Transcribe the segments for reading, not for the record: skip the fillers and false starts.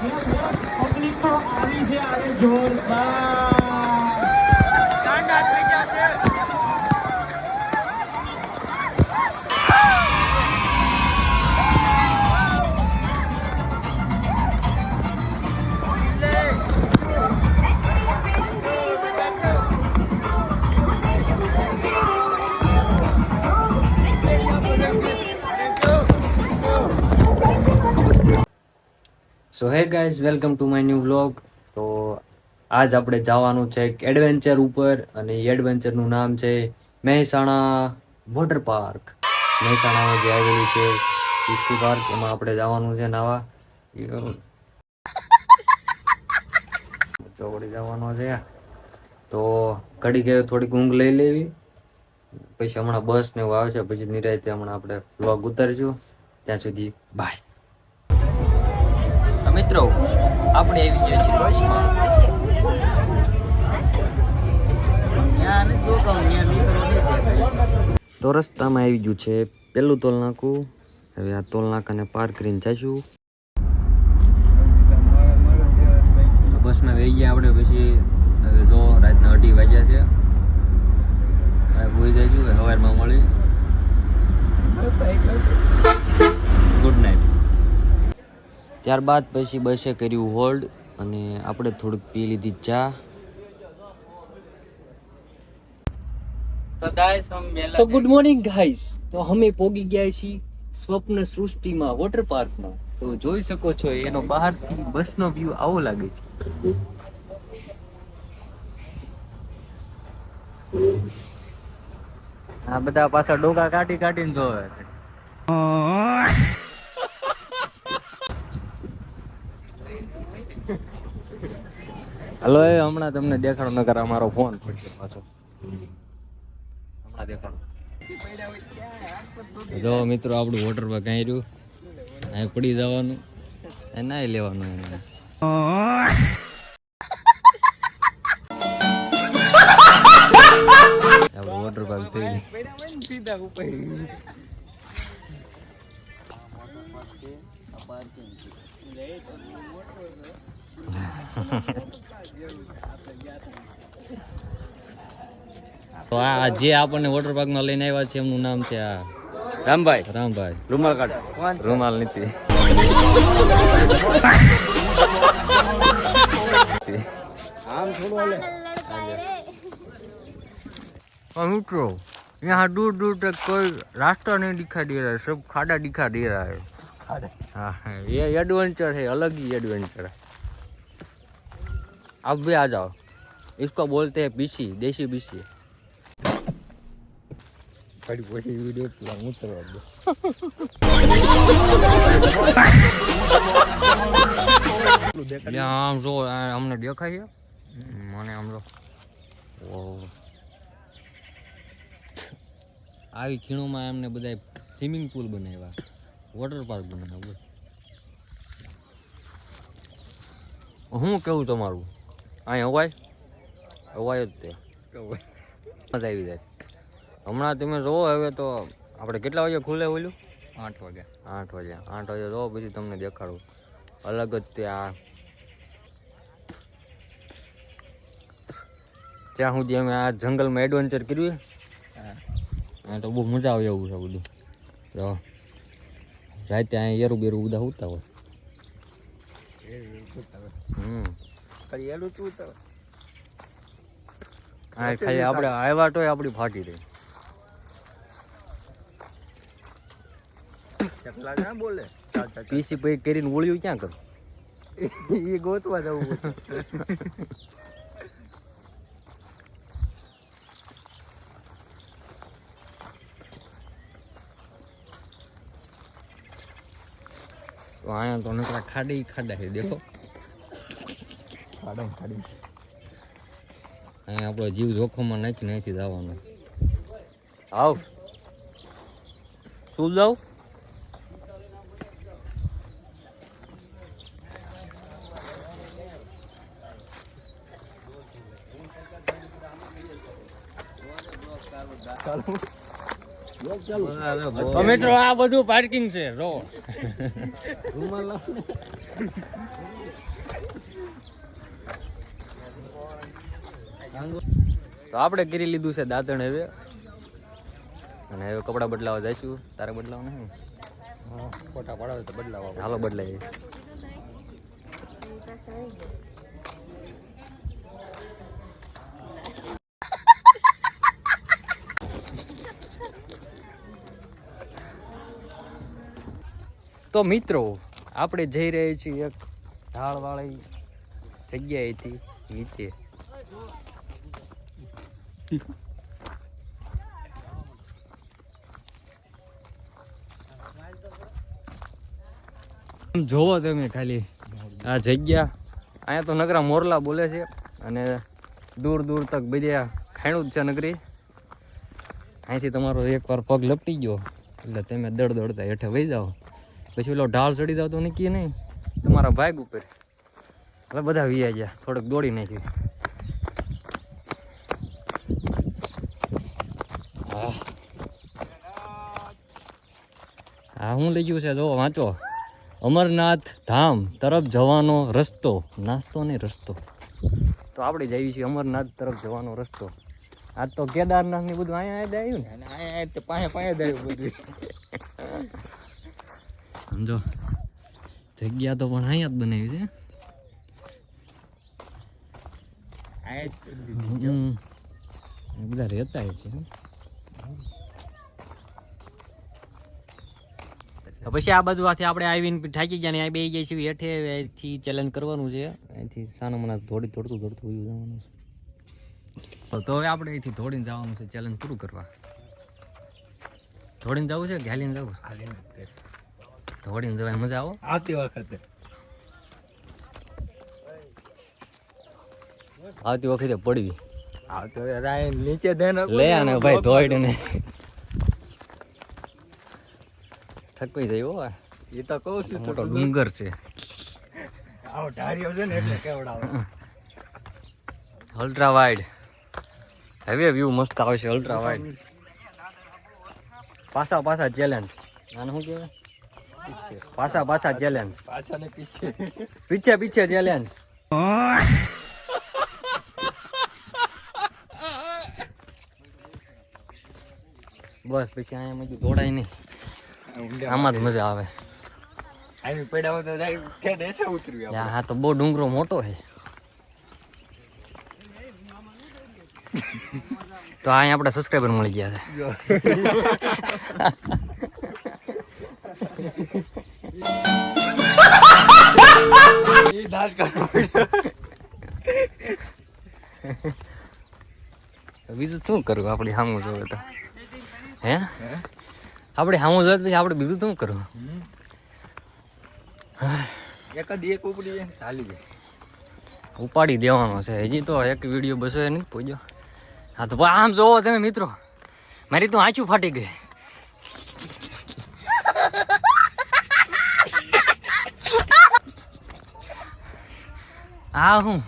Public તો આવી છે આવે જોરદાર ગાંડા થઈ ગયા છે. So hey guys, welcome to my new vlog. તો આજ આપણે જવાનું છે એક એડવેન્ચર ઉપર, અને એ એડવેન્ચરનું નામ છે મહેસાણા વોટર પાર્ક. મહેસાણામાં જે આવેલું છે હિસ્ટ્રી પાર્ક, એમાં આપણે જવાનું છે નાવા. ચોકડી જવાનો છે. તો ઘડી ગયો થોડીક ઊંઘ લઈ લેવી, પછી હમણાં બસ ને એવું આવશે, પછી નિરાયતે હમણાં આપણે વ્લોગ ઉતારીશું. ત્યાં સુધી બાય. મિત્રો આપણે આવી ગયા છીએ બસમાં. તો રસ્તામાં આવી ગયું છે પેલું ટોલ નાકું. હવે આ ટોલ નાકાને પાર કરીને જઈશું. બસમાં વહી ગયા આપણે. પછી હવે જો રાતના 2:30 વાગ્યા છે. હવે ભૂઈ જઈશું, સવારમાં મળી. Good night. ત્યારબાદ પછી બસે કર્યું હોલ્ડ, અને આપણે થોડુંક પી લીધી ચા. સો ગુડ મોર્નિંગ ગાઈસ. તો અમે પોગી ગયા છીએ સ્વપ્ન સૃષ્ટિમાં વોટર પાર્કમાં. તો જોઈ શકો છો એનો બહારથી બસનો વ્યૂ આવો લાગે છે. આ બધા પાછા ડોકા કાઢી કાઢીને જોવે છે. હલો, એ હમણાં તમને દેખાડો, નકર અમારો ફોન પડશે પાછો. હમણાં દેખાડો. જો મિત્રો, આપણું વોટર પાર્ક અહીં રહ્યું. અહીં પડી જવાનું, નાઈ લેવાનું. એને આપણું વોટર પાર્ક થઈ ગયું. તો આ જે આપણને વોટર પાર્ક માં લઈને આવ્યા છે એમનું નામ છે આ રામભાઈ. રૂમાલ કાઢ. રૂમાલ નથી. મિત્રો, यहाँ दूर दूर तक कोई रास्ता नहीं दिखाई दे रहा है, सब खाड़ा दिखा दे रहा है. हाँ, ये एडवेंचर है, अलग ही एडवेंचर है. आप भी आ जाओ. इसको बोलते हैं बीसी, देसी बीसी. આમ જો અમને દેખાય છે. મને આમ જો આવી ખીણોમાં એમને બધા સ્વિમિંગ પુલ બનાવ્યા, વોટર પાર્ક બનાવ્યા. હું કેવું તમારું? અહીં હવાય જ તે મજા આવી જાય. હમણાં તમે જોવો. હવે તો આપણે કેટલા વાગે ખુલે ઓલું? 8 વાગે. 8 વાગે જોવો, પછી તમને દેખાડું અલગ જ ત્યાં. ત્યાં સુધી અમે આ જંગલમાં એડવેન્ચર કર્યું. હા, તો બહુ મજા આવે એવું છે બધું. તો રાતે અહીંયા એરું બેરું બધા ઉતા હોય. હા, ખાલી આપણે આવ્યા તો આપણી ફાટી રહી. બોલે પીસી પછી કરીને ઓળ્યું ક્યાં કરું? એ ગોતવા જવું. તો અહીંયા તો નકરા ખાડા છે. દેખો, ખાડી. અહીંયા આપણો જીવ જોખમમાં નાખીને અહીંથી જવાનું. આવ શું જાવ? મિત્રો, આ બધું પાર્કિંગ છે. જો રૂમાલ લાવ ને. તો આપણે કરી લીધું છે દાંતણ હવે, અને હવે કપડાં બદલાવા જઈશું. તારે બદલાવા નહીં? હા, ફોટા પડાવે તો બદલાવા. હાલો બદલાઈએ. તો મિત્રો આપણે જઈ રહ્યા છીએ એક ઢાળવાળી જગ્યાએથી નીચે. જોવો તમે ખાલી આ જગ્યા. અહીંયા તો નગરા મોરલા બોલે છે, અને દૂર દૂર તક બધા ખાણું જ છે નગરી. અહીંથી તમારો એકવાર પગ લપટી ગયો એટલે તમે દડ દડતા હેઠે વહી જાઓ. પછી ઓલો ઢાળ ચડી જાવ તો નીકળી નહીં તમારા ભાગ ઉપર. એટલે બધા વિયા ગયા, થોડુંક દોડી નાખ્યું. હા હું લઈ ગયું છે, જો વાંચો. અમરનાથ ધામ તરફ જવાનો રસ્તો. નાસ્તો નહીં, રસ્તો. તો આપણે જઈએ છીએ અમરનાથ તરફ જવાનો રસ્તો. આજ તો કેદારનાથ ની બધું અહીંયા જ આવ્યું ને, અહીંયા પાસે જ આવ્યું બધું. સમજો જગ્યા તો પણ અહીંયા જ બનાવી છે. બધા રહેતા છે. પછી આ બાજુ આથી આપણે આવીને થાકી ગયા ને આ બે જાય છે હેઠે. અહીંથી ચેલેન્જ કરવાનું છે. અહીંથી સાનો મના દોડતું જવાનું છે. તો હવે આપણે અહીંથી દોડીને જવાનું છે ચેલેન્જ પૂરું કરવા. દોડીને જવું છે કે હાલીને જવું? દોડીને જવાય મજા આવો આવતી વખતે. આવતી વખતે પડવી નીચે લે આને ભાઈ દોડીને થકવી જાય. હો એ તો કહું છું, મોટો ડુંગર છે. આવો ઢારીઓ છે ને એટલે કેવડાવો. અલ્ટ્રા વાઇડ હવે વ્યૂ મસ્ત આવશે. અલ્ટ્રા વાઇડ પાછા ચેલેન્જ. આને શું કહેવાય? પાછા ચેલેન્જ. પાછા ને પીછે ચેલેન્જ. બસ પછી અહીંયા બધું દોડાય નહીં, આમાં જ મજા આવે. હા તો બહુ ડુંગરો મોટો છે. તો અહીંયા આપણે સબસ્ક્રાઈબર મળી ગયા છે. બીજું શું કરવું? આપણે સામું જોવે તો હે આપણે સામું જોવે પછી આપણે બીજું શું કરવું? ઉપાડી દેવાનો છે. હજી તો એક વિડીયો બસો નહીં પહોંચ્યો. હા તો આમ જોવો તમે મિત્રો, મારી તો આંચું ફાટી ગઈ. હા હું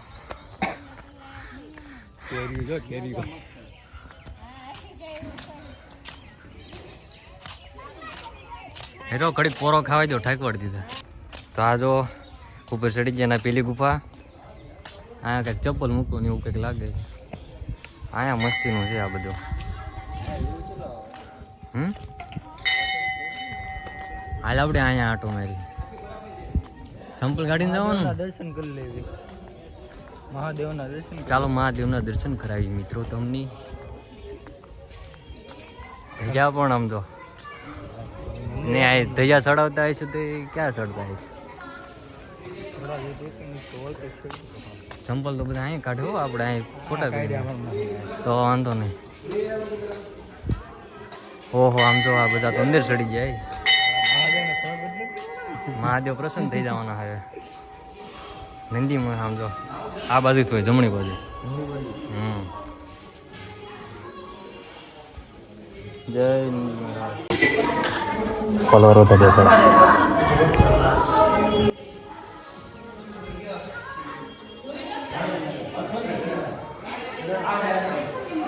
હેરો ઘડી પોરો ખાવાઈ દો, ઠાકવડ દીધા. તો આ જો ઉપર ચડી ગયા પેલી ગુફા. અહીંયા કંઈક ચપ્પલ મૂકવું ને એવું કંઈક લાગે. અહીંયા મસ્તીનું છે આ બધું. હાલ આપણે અહીંયા આટો મારી સંપલ ગાડીને જવાનું, દર્શન કરી લેવી. મહાદેવના દર્શન. ચાલો મહાદેવના દર્શન કરાવી મિત્રો તમને. ધજા પણ આમ તો ને આ ધજા ચડાવતા હોય છે તો ક્યાં ચડતા હોય છે? ચંપલ તો બધા અહીં કાઢો, આપણે અહીં ફોટા પાડીએ તો વાંધો નહીં. ઓહો આમ તો આ બધા તો અંદર ચડી જાય. મહાદેવ પ્રસન્ન થઈ જવાના હવે. નંદીમાં આમ જો આ બાજુ તો જમણી બાજુ. જય ફોલોવર હોતા જશે.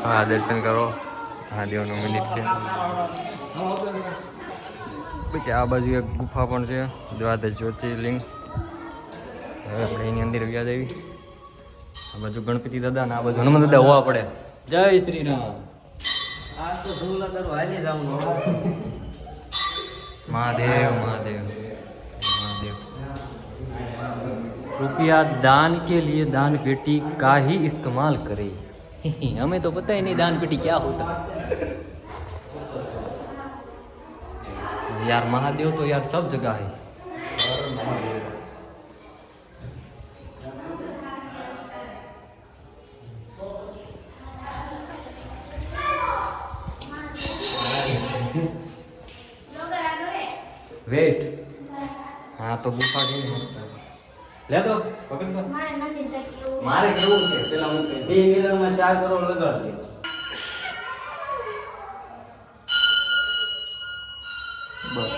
હા દર્શન કરો. મહાદેવનું મંદિર છે. પછી આ બાજુ એક ગુફા પણ છે, દ્વાદશ જ્યોતિર્લિંગ. હવે આપણે એની અંદર વ્યાજ આવી. આ બાજુ ગણપતિ દાદા ને આ બાજુ હનુમાન દાદા હોવા પડે. જય શ્રી રામ. મહાદેવ મહાદેવ મહાદેવ. रुपया दान के लिए दान पेटी का ही इस्तेमाल करें. हमें तो पता ही नहीं दान पेटी क्या होता. यार महादेव तो यार सब जगह है. वेट. हाँ तो गुफा के ले दो पकड़ दो. मारे केવું છે પેલા હું 2 મિનિટમાં 4 કરોડ લગાડજે. બસ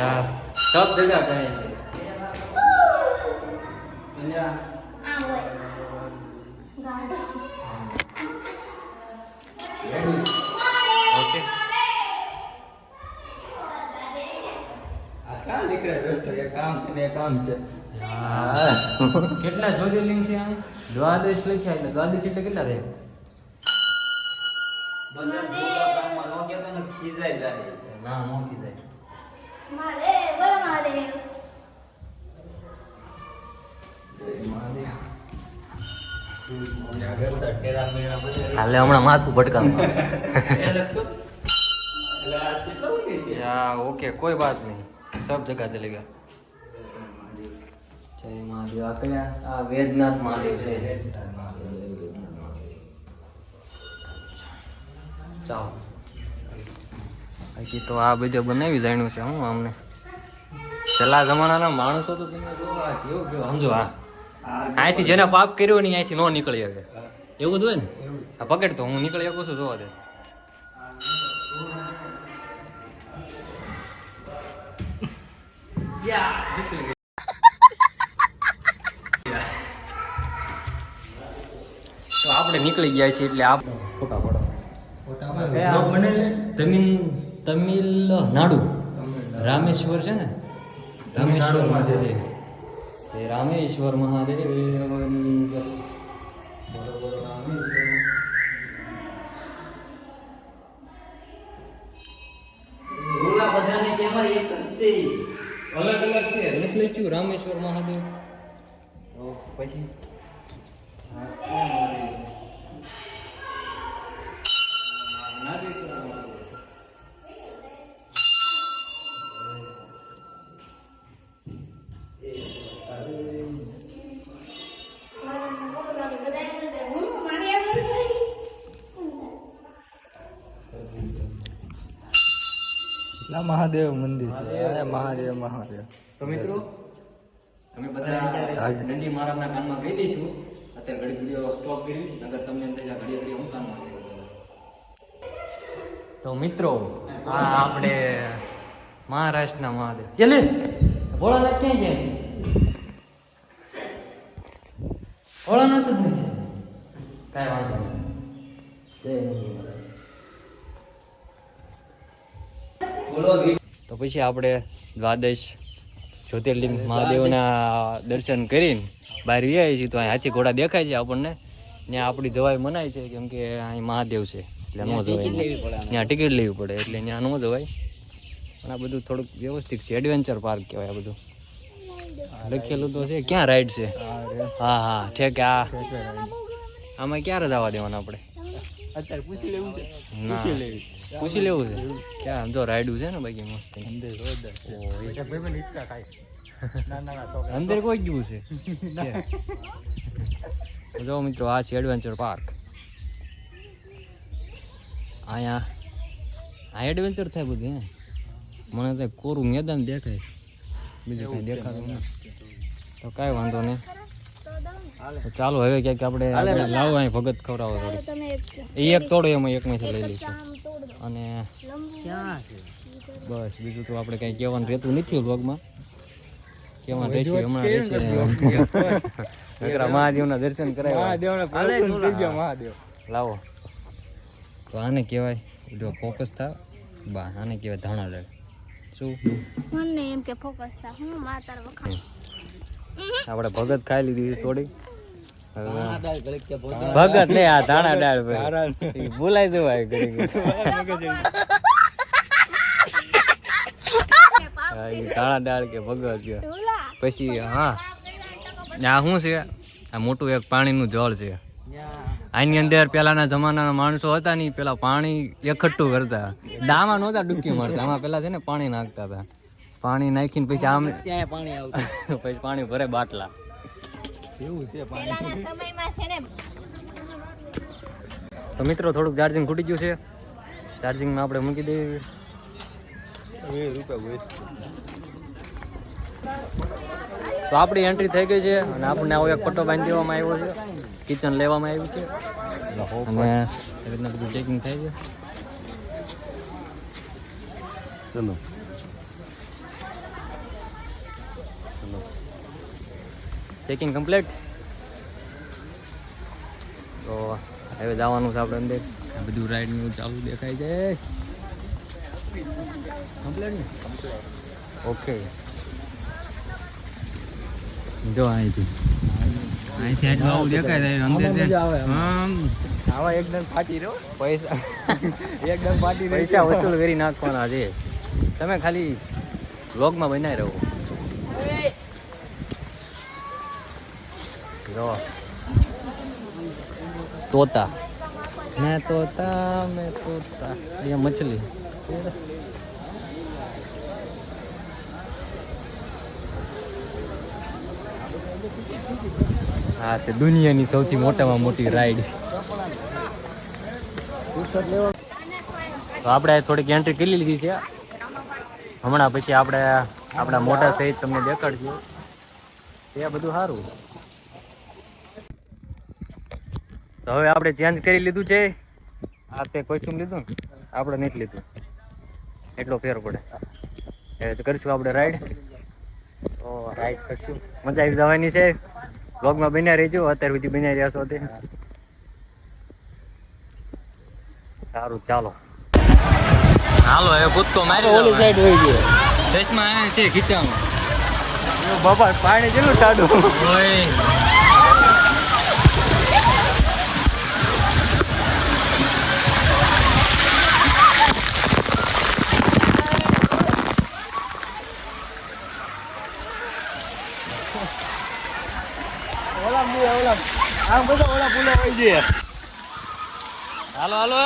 यार सब जगह गए. ओके ક્યાં નીકળે દોસ્તો? એ કામ છે ને કામ છે. કેટલા જ્યોતિર્લિંગ છે આમ? દ્વાદશ લખ્યા એટલે દ્વાદશ એટલે કેટલા થાય? ના નો કીધાય. હાલે હમણાં માથું ભટકામાં. ओके कोई बात नहीं, सब जगह चलेगा. जय महादेव. आ कया आ वेदनाथ महादेव છે. ચાલો બાકી તો આ બધું બનાવી જાણ્યું છે. હું અમને છેલ્લા જમાનાના માણસો તો તમે જો આ કેવું કેવું સમજો. હા અહીંથી જેને પાપ કર્યો ને અહીંથી નો નીકળી હવે એવું જ હોય ને. આ પકડ તો હું નીકળી શકું છું. જોવા દે. તો આપણે નીકળી ગયા છીએ એટલે આપ ફોટા પડો. તમિલનાડુ રામેશ્વર છે ને, રામેશ્વર મહાદેવ. રામેશ્વર મહાદેવ. અલગ અલગ છે નથી લખ્યું રામેશ્વર મહાદેવ. પછી મહાદેવ મંદિર છે. મહાદેવ મહાદેવ. તો મિત્રો અમે બધા નંદી મહારાજના કાનમાં કહી દઈશું. અત્યારે ઘડી વિડીયો સ્ટોપ કરી નગર તમને એમ થાય ઘડી ઘડી હું કાનમાં કહી. તો મિત્રો આ આપણે મહારાષ્ટ્રના મહાદેવ. ચલે ભોળાનાથ ક્યાં જાય? ભોળાનાથ જ નથી. કાંઈ વાંધો નહીં. જય નંદી મહારાજ. તો પછી આપણે દ્વાદશ જ્યોતિર્લિંગ મહાદેવના દર્શન કરીને બહાર આવ્યા છીએ. તો અહીં હાથી ઘોડા દેખાય છે આપણને. ત્યાં આપણી જવાય મનાય છે કેમ કે અહીં મહાદેવ છે એટલે ન જવાય. ત્યાં ટિકિટ લેવી પડે એટલે ત્યાં ન જવાય. પણ આ બધું થોડુંક વ્યવસ્થિત છે. એડવેન્ચર પાર્ક કહેવાય આ બધું. લખેલું તો છે. ક્યાં રાઈડ છે? હા હા ઠેક. આમાં ક્યારે જવા દેવાના આપણે? અત્યારે પૂછી લેવું છે. પૂછી લેવું છે. ક્યાં જો રાયડું છે ને બાકી મસ્ત અંદર કોઈ ગયું છે. જો મિત્રો આ છે એડવેન્ચર પાર્ક. અહીંયા એડવેન્ચર થાય બધું. મને તો કોરું મેદાન દેખાય છે, બીજું કઈ દેખાતું નથી. તો કાંઈ વાંધો નહીં. ચાલો હવે ક્યાંક આપણે લાવો અહીં ભગત ખવડાવો થોડું. એ એક તોડો એમાં એક માંથી લઈ લઈશું. અને બસ બીજું તો આપણે કઈ કહેવાનું રહેતું નથી વ્લોગમાં. કહેવાનું રહેશે હમણાં રહેશે. મહાદેવના દર્શન કરાવ્યા. મહાદેવ લાવો તો આને કહેવાય જો ફોકસ થાય બા આને કહેવાય ધાણા દાળ શું મને એમ કે ફોકસ થા હું માતાર વખાણ આપણે ભગત ખાઈ લીધી થોડી ભગત ને આ ધાણા દાળ બોલાય દેવાય ધાણા દાળ કે ભગત છે પછી હા આ શું છે આ મોટું એક પાણીનું જળ છે આની અંદર પેલાના જમાનાના માણસો હતા ને પેલા પાણી એકઠું કરતા દામાં નહોતા ડૂબકી મારતા આમાં પેલા છે ને પાણી નાખતા હતા પાણી નાખીને પછી આમ ત્યાં પાણી આવતું પછી પાણી ભરે બાટલા એવું છે પહેલાના સમયમાં છે ને તો મિત્રો થોડુંક ચાર્જિંગ ખૂટી ગયું છે ચાર્જિંગમાં આપણે મૂકી દઈએ તો આપણી એન્ટ્રી થઈ ગઈ છે અને આપણને આવો એક પટ્ટો બાંધી દેવામાં આવ્યો છે કિચન લેવામાં આવ્યું છે અને એ રીતના બધું ચેકિંગ થાય છે ચલો ચેકિંગ કમ્પ્લીટ તો હવે જવાનું છે આપણે અંદર આ બધું રાઈડનું ચાલુ દેખાય છે કમ્પ્લીટ ને ઓકે જો અહીંથી આવું દેખાય અંદર આવા એકદમ ફાટી રહ્યો પૈસા એકદમ ફાટી પૈસા વસૂલ કરી નાખવાના છે તમે ખાલી વ્લોગમાં બનાવી રહો જો તોતા મેં તોતા અહીંયા મછલી હા છે દુનિયાની સૌથી મોટામાં મોટી રાઈડ તો આપણે થોડીક એન્ટ્રી કરી લીધી છે હમણાં પછી આપણે આપણા મોટા સહિત તમને દેખાડશું એ બધું સારું તો હવે આપણે ચેન્જ કરી લીધું છે આ તે કોસ્ટ્યુમ લીધું ને આપણે નથી લીધું એટલો ફેર પડે એ કરીશું આપણે રાઈડ તો રાઈડ કરશું મજા આવી જવાની છે વ્લોગમાં બન્યા રહેજો અત્યાર સુધી બન્યા રહ્યા છો તે સારું ચાલો હાલો હવે કૂદકો મારી ઓલી સાઈડ હોય છે ચશ્મા આવે છે ખીચામાં બાપા પાણી કેટલું ટાડું હોય આમ બધા ઓલા પુલા હોય છે હાલો હાલો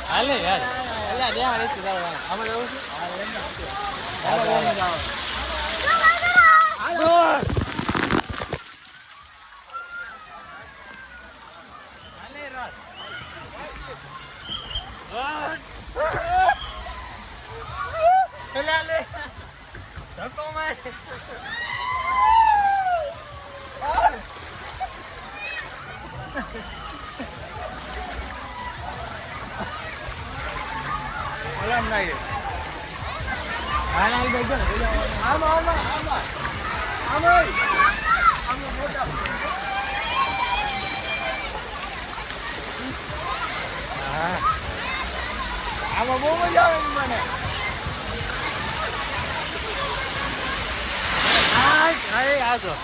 હાલે યાર અલ્યા ત્યાં નથી જાવ આમાં જવું છે હાલો હાલે રાત લે ધક્કો માર ઓલામ નાઈ આ નાઈ બેજો આમાં મોટા હા આમાં બહુ મજા આવે મને આ તો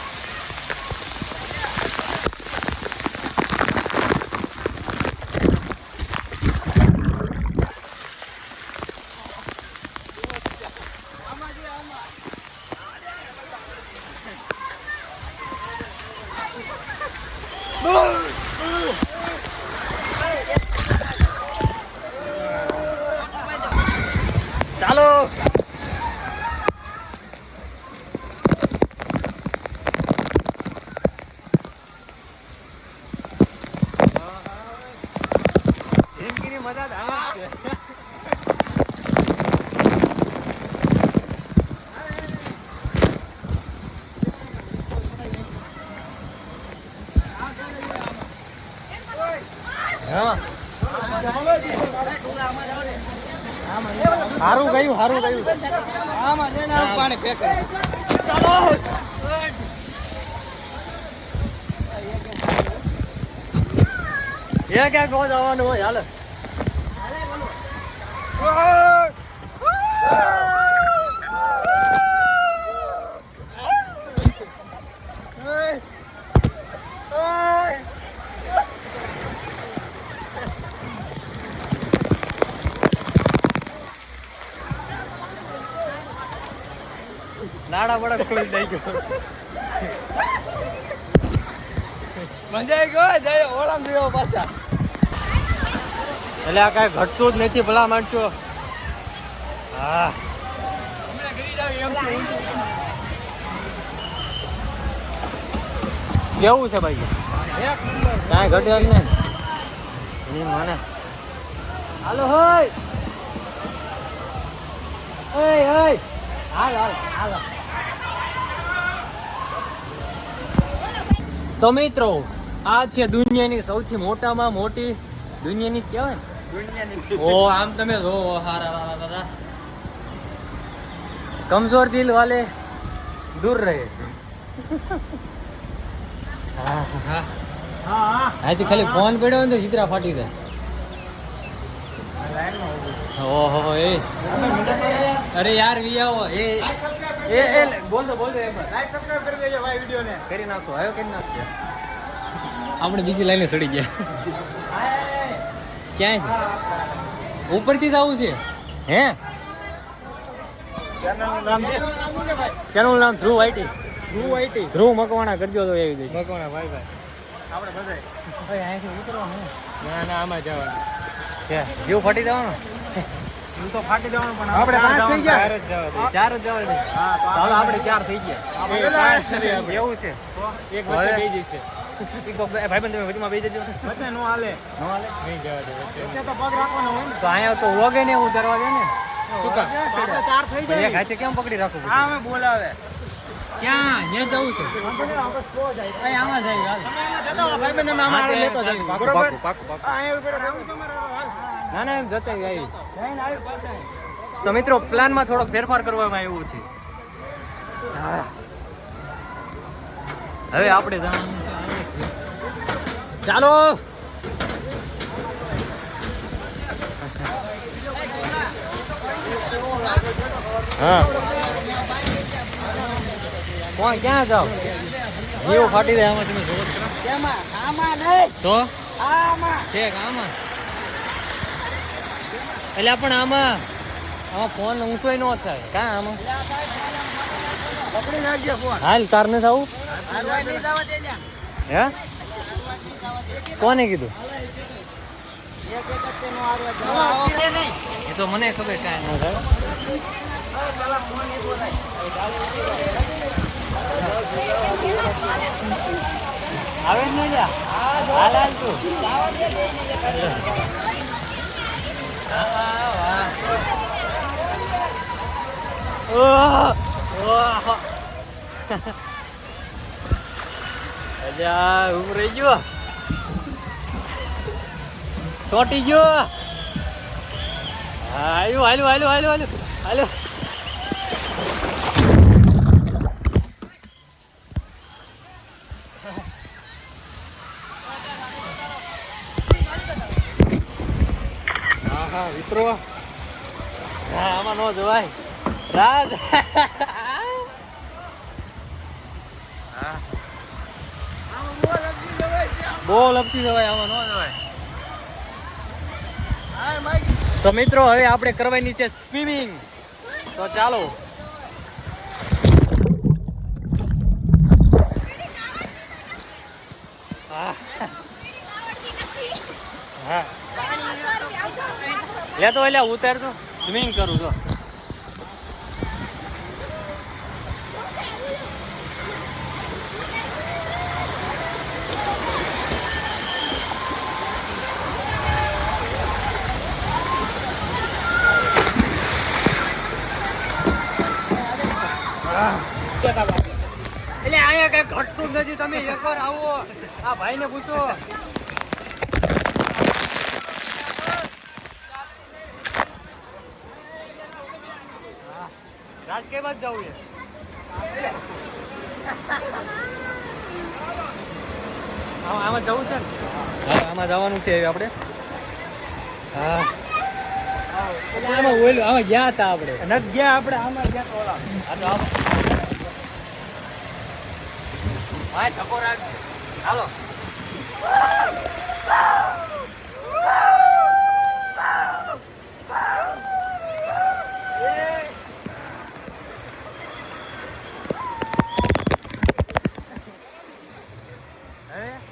ચાલો જિંદગીની મજા જ આમ જ છે સારું ગયું આમાં છે ને આમ પાણી ફેંકે. ચાલો એ ક્યાંક રોજ આવવાનું હોય હાલે. નાડા બડા ખોલી દઈ ગયો. મજા આવી ગયો જય ઓળમ જેવો પાછા. એટલે આ કાંઈ ઘટતું જ નથી ભલા માણસો. હા હમણાં ગઈ જાવ એમ છે. કેવું છે ભાઈ? એક નંબર. કાંઈ ઘટે જ નહીં. મને હાલો હોય. હાલ હાલ હાલ. તો મિત્રો આ છે દુનિયાની સૌથી મોટામાં મોટી દુનિયાની કહેવાય ને. દુનિયાની ઓ આમ તમે જો હારા કમજોર દિલ વાલે દૂર રહે. હા હા હા અહીંથી ખાલી ફોન પડ્યો ને તો ચિત્રા ફાટી જાય. લાઈનમાં ઊભું. ઓહો એ અરે યાર વી આવો એ બોલ દો લાઈક સબસ્ક્રાઇબ કરી દેજો ભાઈ વિડિયો ને. કરી નાખો આવ્યો કરી નાખજો. આપણે બીજી લાઈને સડી ગયા. ક્યાંય ઉપરથી જ આવું છે હે? ચેનલનું નામ છે ચેનલ નામ ધ્રુવ આઈટી. ધ્રુવ આઈટી. ધ્રુવ મકવાણા કરજો તો એવી દઈ. મકવાણા ભાઈ ભાઈ આપણે બધાય. ભાઈ અહીંથી ઉતરવાનું ના ના આમાં જવાનું. છે જીવ ફાટી જવાનો. હું તો ફાટી દેવાનું પણ આપણે પાંચ થઈ ગયા. ચાર જ જવા દે. હા તો ચાલો આપણે 4 થઈ ગયા. આપણે પાંચ થઈ ગયા. એવું છે એક વચ્ચે બેસી જશે. ભાઈબંધ તમે વચમાં બેસી જજો. વચ્ચે નો હાલે. નો હાલે નહીં જવા દે વચ્ચે. વચ્ચે તો પગ રાખવાનો હોય ને. તો અહીંયા તો વગે ને એવું કરવા દે ને. શું કામ? આપણે ચાર થઈ તો એક જાય. હાથે કેમ પકડી રાખું? હા અમે બોલાવે. ક્યાં ત્યાં જવું છે? આપણે સ્લો જાય. અહીં આમાં જાય હાલ. તમે એમાં જતા હો, ભાઈબંધ અમે આમાં લેતો જઈએ. પાકું, બરોબર? પાકું, પાકું, પાકું. હા, અહીંયા ઉભી રહો. આવું તમારે હાલ. ના ના એમ જતા આવી. જઈને આવી પાછા. તો મિત્રો પ્લાનમાં થોડોક ફેરફાર કરવામાં આવ્યું છે. હા. હવે આપણે જવાનું છે અહીંયાથી. ચાલો હા કોણ ક્યાં જાવ? જીવ ફાટી જાય આમાં તમે જોવો છો? કેમાં? આમાં નહીં. તો આમાં. ઠેક આમાં એટલે પણ આમાં ફોન ઊંચો ન થાય કાં આમાં પકડી નાખજે ફોન. હાલ તાર ને થવું હાલવા નહીં જવા દે લ્યા. હે કોને કીધું? એક જ તેનો હારવા જવા આવશે નહીં. એ તો મને ખબર કાંઈ ન થાય. પેલા ફોન નહીં બોલાય. આવે જ નહીં લ્યા. હાલ હાલ તું અજા ઉભું રહી ગયો. ચોટી ગયો. હા આવ્યું હાલ્યું હાલ્યું હાલ્યું હાલ્યું હાલ્યું. હા હા મિત્રો હા આમાં ન જવાય. રાજ બહુ લપસી જવાય આમાં ન જવાય. તો મિત્રો હવે આપણે કરવાની છે સ્વિમિંગ. તો ચાલો હા હા લેતો એટલે ઉતાર તો સ્વિમિંગ કરું તો. એટલે અહીંયા કઈ ઘટતું જ નથી. તમે એકવાર આવો આ ભાઈને પૂછો. આજ કઈ બાજુ જવું છે આમાં જવું છે ને હા આમાં જવાનું છે આપણે હા આમાં ઓલું આમાં ગયા હતા આપણે નથી ગયા આપણે આમાં ગયા તો ઓલા હા ઠકો રાખ હાલો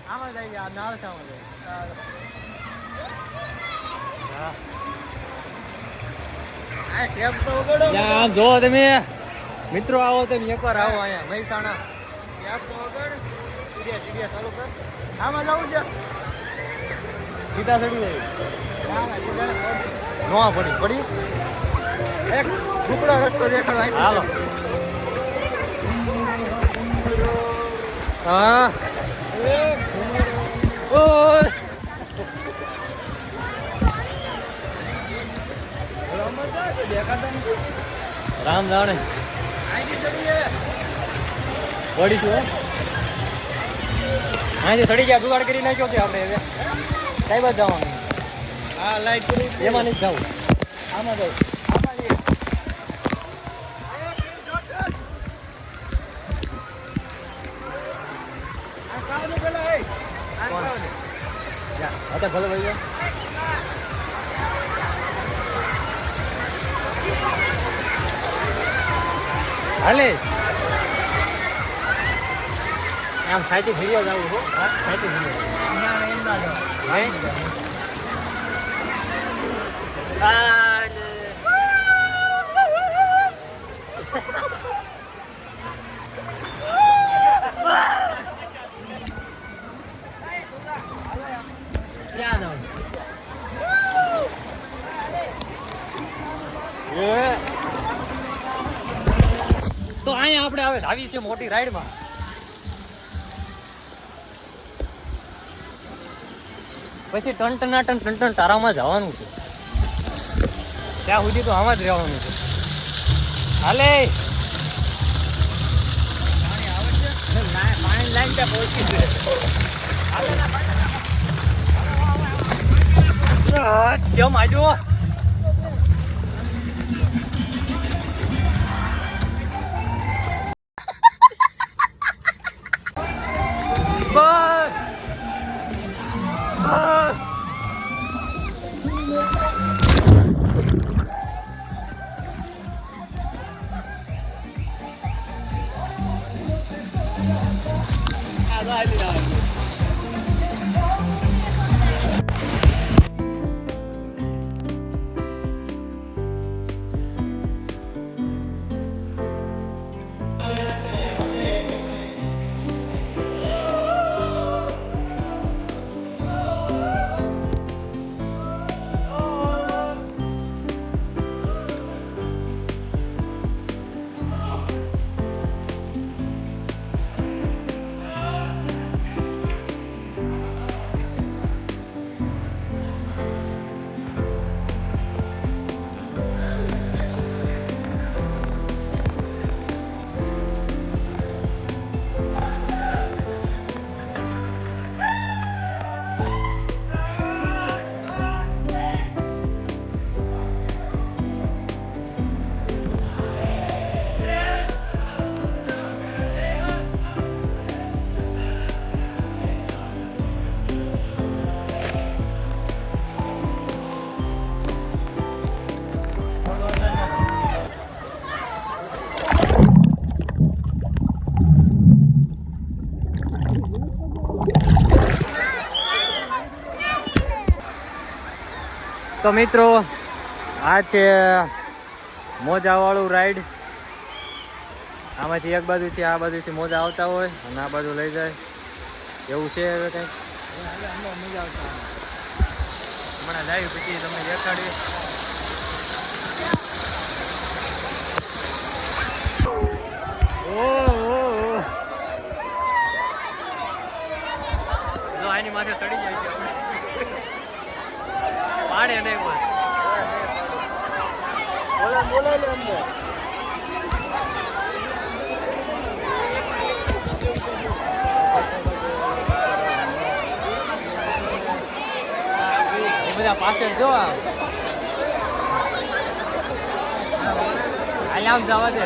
આમાં જઈ ગયા નાળ આમ જો તમે મિત્રો આવો તમે એકવાર આવો અહીંયા મહેસાણા ચાલુ કર આમાં જવું છે સીધા ચડી જાય નો પડી એક ટુકડો રસ્તો દેખાડો હાલો હા ઓ રામ જાણે પડીશું અહીંથી ચડી ગયા જુગાડ કરી નાખ્યો છે આપણે હવે કઈ બાજુ જવાનું હા લાઈટ પૂરી એમાં નહીં જવું આમાં જવું હતા ભલે ભાઈ હાલે આમ સાઈથી ફેરિયા જવું હો સાઈથી ક્યાં જવું તો અહીંયા આપણે હવે આવી છે મોટી રાઈડમાં પછી ટન તારામાં જવાનું છે ત્યાં સુધી તો આમાં જ રહેવાનું છે હાલે પાણી લાઈન ત્યાં પહોંચી કેમ આજો તો મિત્રો આ છે મોજાવાળું રાઈડ આમાંથી એક બાજુથી આ બાજુથી મોજા આવતા હોય અને આ બાજુ લઈ જાય એવું છે હવે કંઈક મજા આવતા હમણાં જાય પછી તમે દેખાડી આની માથે ચડી જાય છે પાડે નહીં બસ બોલાય લે અંદર ઓલા પાછળ જો આમ જવા દે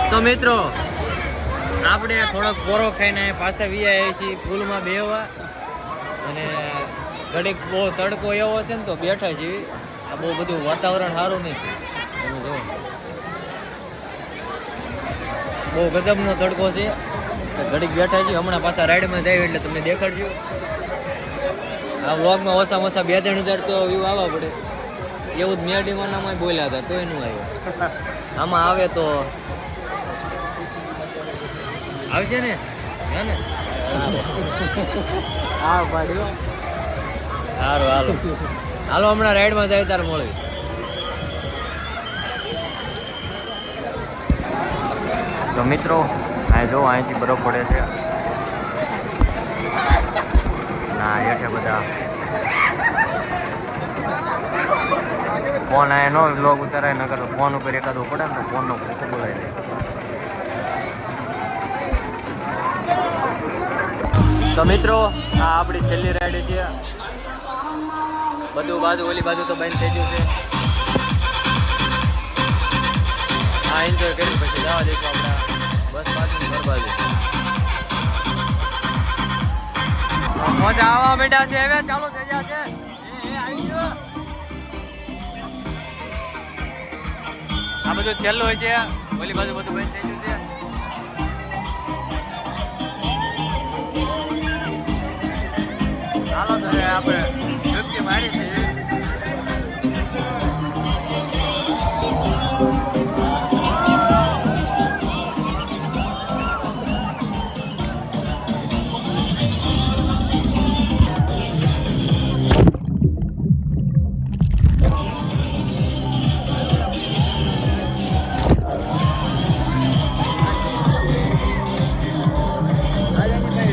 તો મિત્રો આપણે થોડોક પોરો ખાઈને પાછા વી આવ્યા છીએ પુલમાં બેહવા અને ઘડીક બહુ તડકો એવો છે ને તો બેઠા છીએ આ બહુ બધું વાતાવરણ સારું નહીં તમે જો બહુ ગજબનો તડકો છે ઘડીક બેઠા છીએ હમણાં પાછા રાઈડમાં જાય એટલે તમને દેખાડજો આ વ્લોગમાં ઓછામાં ઓછા 2-3 હજાર તો વ્યૂ આવવા પડે એવું જ મેડીમાનામાં બોલ્યા હતા તોય નું આવ્યો આમાં આવે તો આવશે ને હે ને હા પાડ્યો સારું હાલો હાલો હમણાં રાઈડમાં જાય તાર મળી તો મિત્રો આ જો અહીંથી બરફ પડે છે ના હેઠે બધા ફોન આ નો વ્લોગ ઉતારાય નકર ફોન ઉપર એકાદો પડે ને તો ફોનનો બોલાવી દે તો મિત્રો આ આપણી છેલ્લી રાઈડ છે. બધું બાજુ ઓલી બાજુ તો બંધ થઈ ગયું છે. હા એન્જોય કરી પછી જવા દઈશું આપણા બસ બાજુ ઘર બાજુ. મજા આવવા માંડ્યા છે હવે ચાલુ થઈ ગયા છે. આવી ગયો. આ બધું છેલ્લું હોય છે. ઓલી બાજુ બધું બંધ થઈ ગયું છે. ચાલો તો આપણે ડૂબકી મારી દઈએ.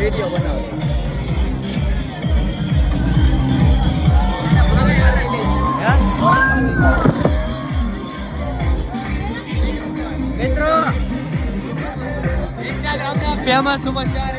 વિડીયો બનાવો. મિત્રો ઇન્સ્ટાગ્રામ ફેમસ સુપરસ્ટાર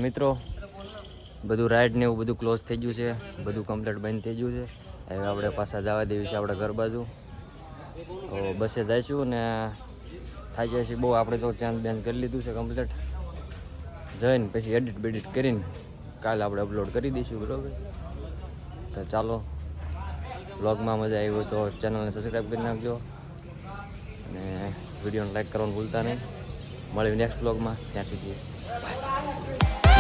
મિત્રો બધું રાઈડ ને એવું બધું ક્લોઝ થઈ ગયું છે, બધું કમ્પ્લીટ બંધ થઈ ગયું છે. હવે આપણે પાછા જવા દેવી છે આપણે ઘર બાજુ. તો બસે જઈશું ને થઈ જાય છે બહુ. આપણે તો ચાન્સ બેન કરી લીધું છે કમ્પ્લીટ. જઈને પછી એડિટ બેડિટ કરીને કાલે આપણે અપલોડ કરી દઈશું, બરાબર? તો ચાલો, બ્લોગમાં મજા આવી હોય તો ચેનલને સબસ્ક્રાઈબ કરી નાખજો અને વિડીયોને લાઈક કરવાનું ભૂલતા નહીં. મળ્યું નેક્સ્ટ બ્લોગમાં, ત્યાં સુધી બાય.